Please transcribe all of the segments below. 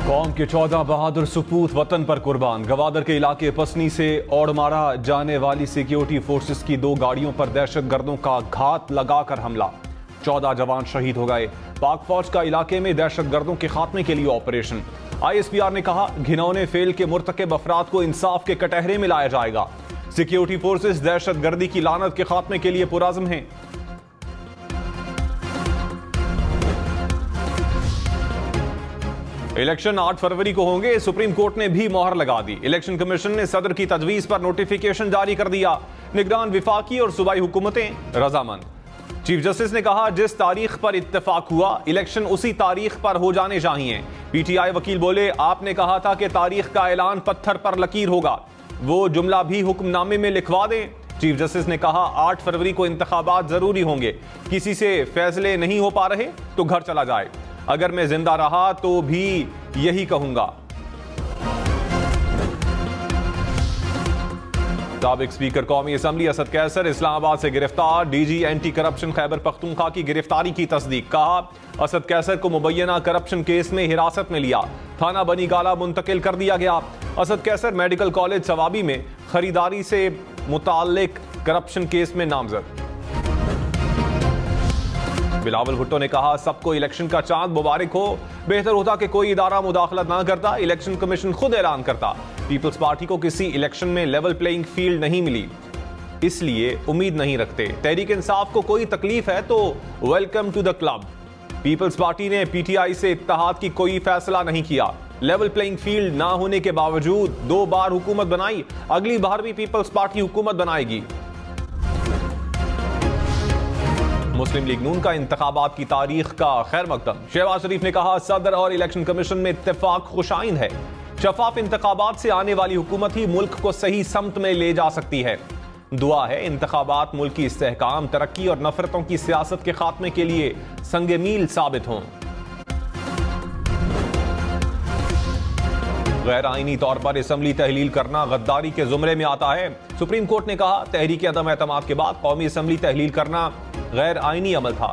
कौम के 14 बहादुर सपूत वतन पर कुर्बान। गवादर के इलाके पसनी से औड़मारा जाने वाली सिक्योरिटी फोर्सेस की 2 गाड़ियों पर दहशतगर्दों का घात लगाकर हमला। 14 जवान शहीद हो गए। पाक फौज का इलाके में दहशतगर्दों के खात्मे के लिए ऑपरेशन। ISPR ने कहा घिनौने फेल के मुर्तकिब अफराद को इंसाफ के कटहरे में लाया जाएगा। सिक्योरिटी फोर्सेस दहशतगर्दी की लानत के खात्मे के लिए पुरअज़्म हैं। इलेक्शन 8 फरवरी को होंगे, सुप्रीम कोर्ट ने भी मोहर लगा दी। इलेक्शन कमीशन ने सदर की तजवीज पर नोटिफिकेशन जारी कर दिया। निगरान विफाकी और सूबाई हुकूमतें रजामंद। चीफ जस्टिस ने कहा जिस तारीख पर इत्तेफाक हुआ इलेक्शन उसी तारीख पर हो जाने चाहिए। PTI वकील बोले आपने कहा था कि तारीख का ऐलान पत्थर पर लकीर होगा, वो जुमला भी हुक्मनामे में लिखवा दें। चीफ जस्टिस ने कहा 8 फरवरी को इंतखाबात जरूरी होंगे, किसी से फैसले नहीं हो पा रहे तो घर चला जाए। अगर मैं जिंदा रहा तो भी यही कहूंगा। साबिक स्पीकर कौमी असम्बली असद कैसर इस्लामाबाद से गिरफ्तार। DG anti corruption Khyber Pakhtunkhwa की गिरफ्तारी की तस्दीक। कहा असद कैसर को मुबैना करप्शन केस में हिरासत में लिया, थाना बनी गाला मुंतकिल कर दिया गया। असद कैसर मेडिकल कॉलेज सवाबी में खरीदारी से मुताल्लिक करप्शन केस में नामजद। बिलावल भुट्टो ने कहा सबको इलेक्शन का चांद मुबारक हो, बेहतर होता कि कोई इदारा मुदाखलत ना करता, इलेक्शन कमीशन खुद ऐलान करता। पीपल्स पार्टी को किसी इलेक्शन में लेवल प्लेइंग फील्ड नहीं मिली, इसलिए उम्मीद नहीं रखते। तहरीक इंसाफ को कोई तकलीफ है तो welcome to the club. Peoples Party ने PTI से इत्तेहाद की कोई फैसला नहीं किया। लेवल प्लेइंग फील्ड ना होने के बावजूद 2 बार हुकूमत बनाई, अगली बार भी पीपल्स पार्टी हुकूमत बनाएगी। मुस्लिम लीग नून का इंतखाबात की तारीख का खैर मकदम। शहबाज शरीफ ने कहा सदर और इलेक्शन कमीशन में इत्तेफाक खुशाइन है। शफाफ इंतखाबात से आने वाली हुकूमत ही मुल्क को सही समत में ले जा सकती है। दुआ है इंतखाबात मुल्क की इस्तेहकाम, तरक्की और नफरतों की सियासत के खात्मे के लिए संगे मील साबित हों। गैर आईनी तौर पर असम्बली तहलील करना गद्दारी के जुमरे में आता है। सुप्रीम कोर्ट ने कहा तहरीक अदम एतमाद के बाद कौमी असम्बली तहलील करना गैर आईनी अमल था।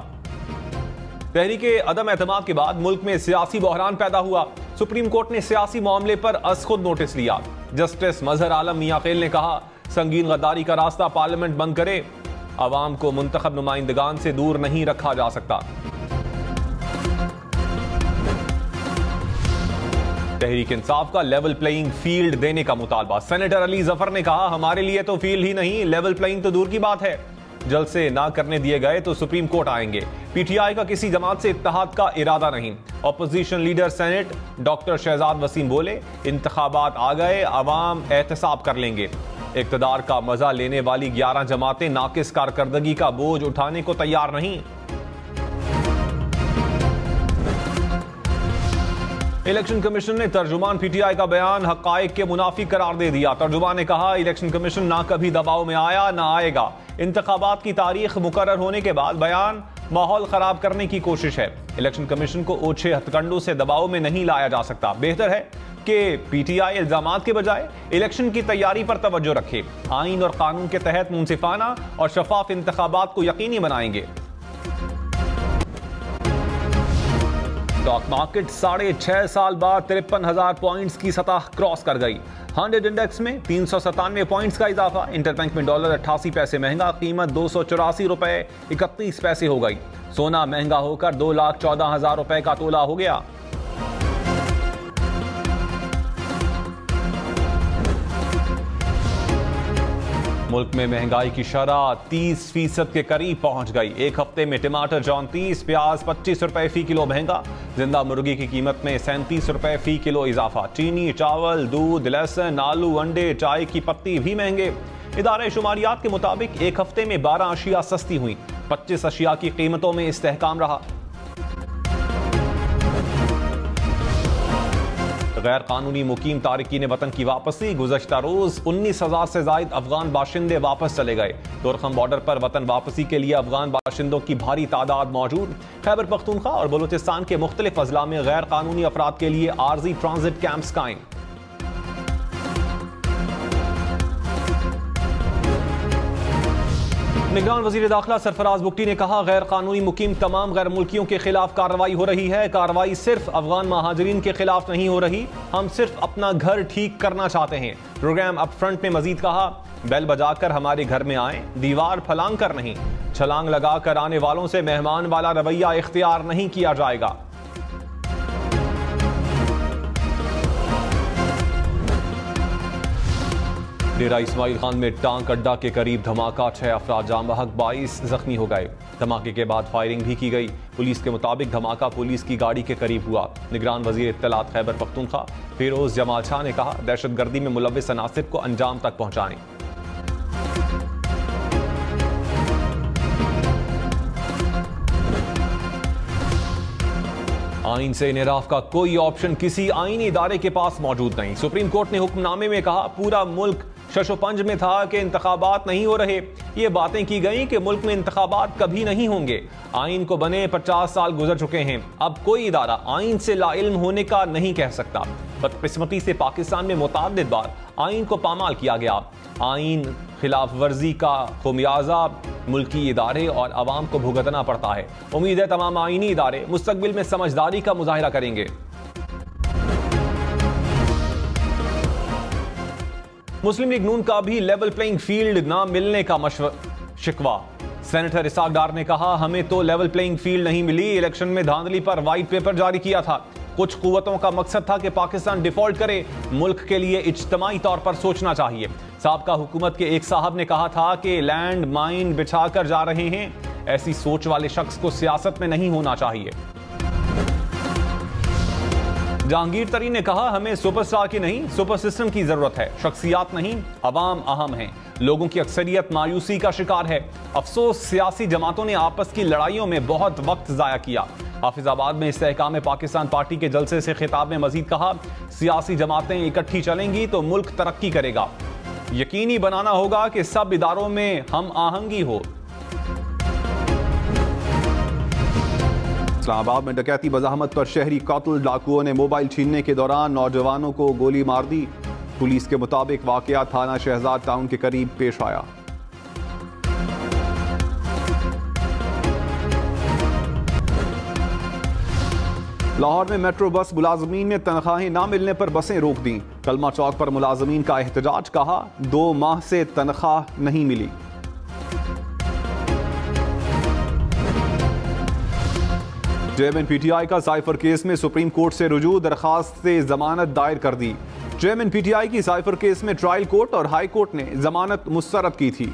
तहरीक अदम एतमाद के बाद मुल्क में सियासी बहरान पैदा हुआ। सुप्रीम कोर्ट ने सियासी मामले पर अज खुद नोटिस लिया। जस्टिस मजहर आलम मियां खेल ने कहा संगीन गद्दारी का रास्ता पार्लियामेंट बंद करे, अवाम को मुंतखब नुमाइंदगान से दूर नहीं रखा जा सकता। तहरीक इंसाफ का लेवल प्लेइंग फील्ड देने का मुतालबा। सेनेटर अली जफर ने कहा हमारे लिए तो फील्ड ही नहीं, लेवल प्लेइंग तो दूर की बात है। जल्द से ना करने दिए गए तो सुप्रीम कोर्ट आएंगे। PTI का किसी जमात से इत्तेहाद का इरादा नहीं। Opposition leader senate doctor Shahzad Waseem बोले इंतखाबात आ गए, अवाम एहतसाब कर लेंगे। इक्तदार का मजा लेने वाली 11 जमातें नाकिस कारकर्दगी का बोझ उठाने को तैयार नहीं। इलेक्शन कमीशन ने तर्जुमान PTI का बयान हकायक के मुनाफी करार दे दिया। तर्जुमान ने कहा इलेक्शन कमीशन ना कभी दबाव में आया ना आएगा। इंतखाबात की तारीख मुकर्रर होने के बाद बयान माहौल खराब करने की कोशिश है। इलेक्शन कमीशन को ओछे हथकंडों से दबाव में नहीं लाया जा सकता। बेहतर है कि PTI इल्जामात के बजाय इलेक्शन की तैयारी पर तवज्जो रखे। आइन और कानून के तहत मुंसिफाना और शफाफ इंतखाबात को यकीनी बनाएंगे। स्टॉक मार्केट 6.5 साल बाद 53,000 पॉइंट्स की सतह क्रॉस कर गई। 100 इंडेक्स में 397 पॉइंट्स का इजाफा। इंटरबैंक में डॉलर 88 पैसे महंगा, कीमत 284 रुपए 31 पैसे हो गई। सोना महंगा होकर 2,14,000 रुपए का तोला हो गया। मुल्क में महंगाई की शरह 30% के करीब पहुंच गई। एक हफ्ते में टमाटर 34, प्याज 25 रुपए फी किलो महंगा। जिंदा मुर्गी की कीमत में 37 रुपए फी किलो इजाफा। चीनी, चावल, दूध, लहसुन, आलू, अंडे, चाय की पत्ती भी महंगे। इदारे शुमारियात के मुताबिक एक हफ्ते में 12 अशिया सस्ती हुई। 25 अशिया की कीमतों में इस्तेहकाम रहा। गैर कानूनी मुकीम तारिकीन वतन की वापसी। गुज़श्ता रोज 19,000 से जायद अफगान बाशिंदे वापस चले गए। दोरखम बॉर्डर पर वतन वापसी के लिए अफगान बाशिंदों की भारी तादाद मौजूद। खैबर पख्तूनख्वा और बलूचिस्तान के मुख्तलिफ अजला में गैर कानूनी अफराद के लिए आर्जी ट्रांजिट कैंप्स कायम। निगरान वजीर दाखिला सरफराज बुगटी ने कहा, गैर कानूनी मुकीम तमाम गैर मुल्कियों के खिलाफ कार्रवाई हो रही है। कार्रवाई सिर्फ अफगान महाजरीन के खिलाफ नहीं हो रही, हम सिर्फ अपना घर ठीक करना चाहते हैं। प्रोग्राम अप फ्रंट ने मजीद कहा, बेल बजाकर हमारे घर में आए, दीवार फलांग कर नहीं, छलांग लगाकर आने वालों से मेहमान वाला रवैया इख्तियार नहीं किया जाएगा। डेरा इस्माइल खान में टांक अड्डा के करीब धमाका, 6 अफराद जाम बहक, 22 जख्मी हो गए। धमाके के बाद फायरिंग भी की गई। पुलिस के मुताबिक धमाका पुलिस की गाड़ी के करीब हुआ। निगरान वजीर इत्तलात खैबर पख्तूनख्वा फिरोज जमाल शाह ने कहा, दहशतगर्दी में मुलव्विस अनासिर को अंजाम तक पहुंचाएं। आइन से इनराफ का कोई ऑप्शन किसी आईनी इदारे के पास मौजूद नहीं। सुप्रीम कोर्ट ने हुक्मनामे में कहा, पूरा मुल्क शशोपंज में था कि इंतखाबात नहीं हो रहे। ये बातें की गई कि मुल्क में इंतखाबात कभी नहीं होंगे। आइन को बने 50 साल गुजर चुके हैं। अब कोई इदारा आइन से लाइल्म होने का नहीं कह सकता। बदकिस्मती से पाकिस्तान में मुतअद्दिद बार आइन को पामाल किया गया। आइन खिलाफ वर्जी का खुमियाजा मुल्की इदारे और अवाम को भुगतना पड़ता है। उम्मीद है तमाम आईनी इदारे मुस्तकबिल में समझदारी का मुजाहिरा करेंगे। मुस्लिम लीग नून का भी लेवल प्लेइंग फील्ड ना मिलने का शिकवा। सेनेटर इसाक डार ने कहा, हमें तो लेवल प्लेइंग फील्ड नहीं मिली। इलेक्शन में धांधली पर व्हाइट पेपर जारी किया था। कुछ कुव्वतों का मकसद था कि पाकिस्तान डिफॉल्ट करे। मुल्क के लिए इज्तमाई तौर पर सोचना चाहिए। साबका हुकूमत के एक साहब ने कहा था कि लैंड माइन बिछा कर जा रहे हैं। ऐसी सोच वाले शख्स को सियासत में नहीं होना चाहिए। जहांगीर तरीन ने कहा, हमें सुपरस्टार की नहीं सुपर सिस्टम की जरूरत है। शख्सियात नहीं, अवाम अहम है। लोगों की अक्सरियत मायूसी का शिकार है। अफसोस सियासी जमातों ने आपस की लड़ाइयों में बहुत वक्त जाया किया। हाफिजाबाद में इस्तेहकाम पाकिस्तान पार्टी के जलसे से खिताब में मजीद कहा, सियासी जमातें इकट्ठी चलेंगी तो मुल्क तरक्की करेगा। यकीनी बनाना होगा कि सब इदारों में हम आहंगी हो। इस्लामाबाद में डकैती बज़ाहमत पर शहरी कातिल डाकुओं ने मोबाइल छीनने के दौरान नौजवानों को गोली मार दी। पुलिस के मुताबिक वाकया थाना शहजाद टाउन के करीब पेश आया। लाहौर में मेट्रो बस मुलाजमीन ने तनख्वाहें ना मिलने पर बसें रोक दी। कलमा चौक पर मुलाजमीन का एहतजाज, कहा 2 माह से तनख्वाह नहीं मिली। चेयरमैन पीटीआई का साइफर केस में सुप्रीम कोर्ट से रुजू, दरखास्त से जमानत दायर कर दी। चेयरमैन पीटीआई की साइफर केस में ट्रायल कोर्ट और हाई कोर्ट ने जमानत मुस्तरद की थी।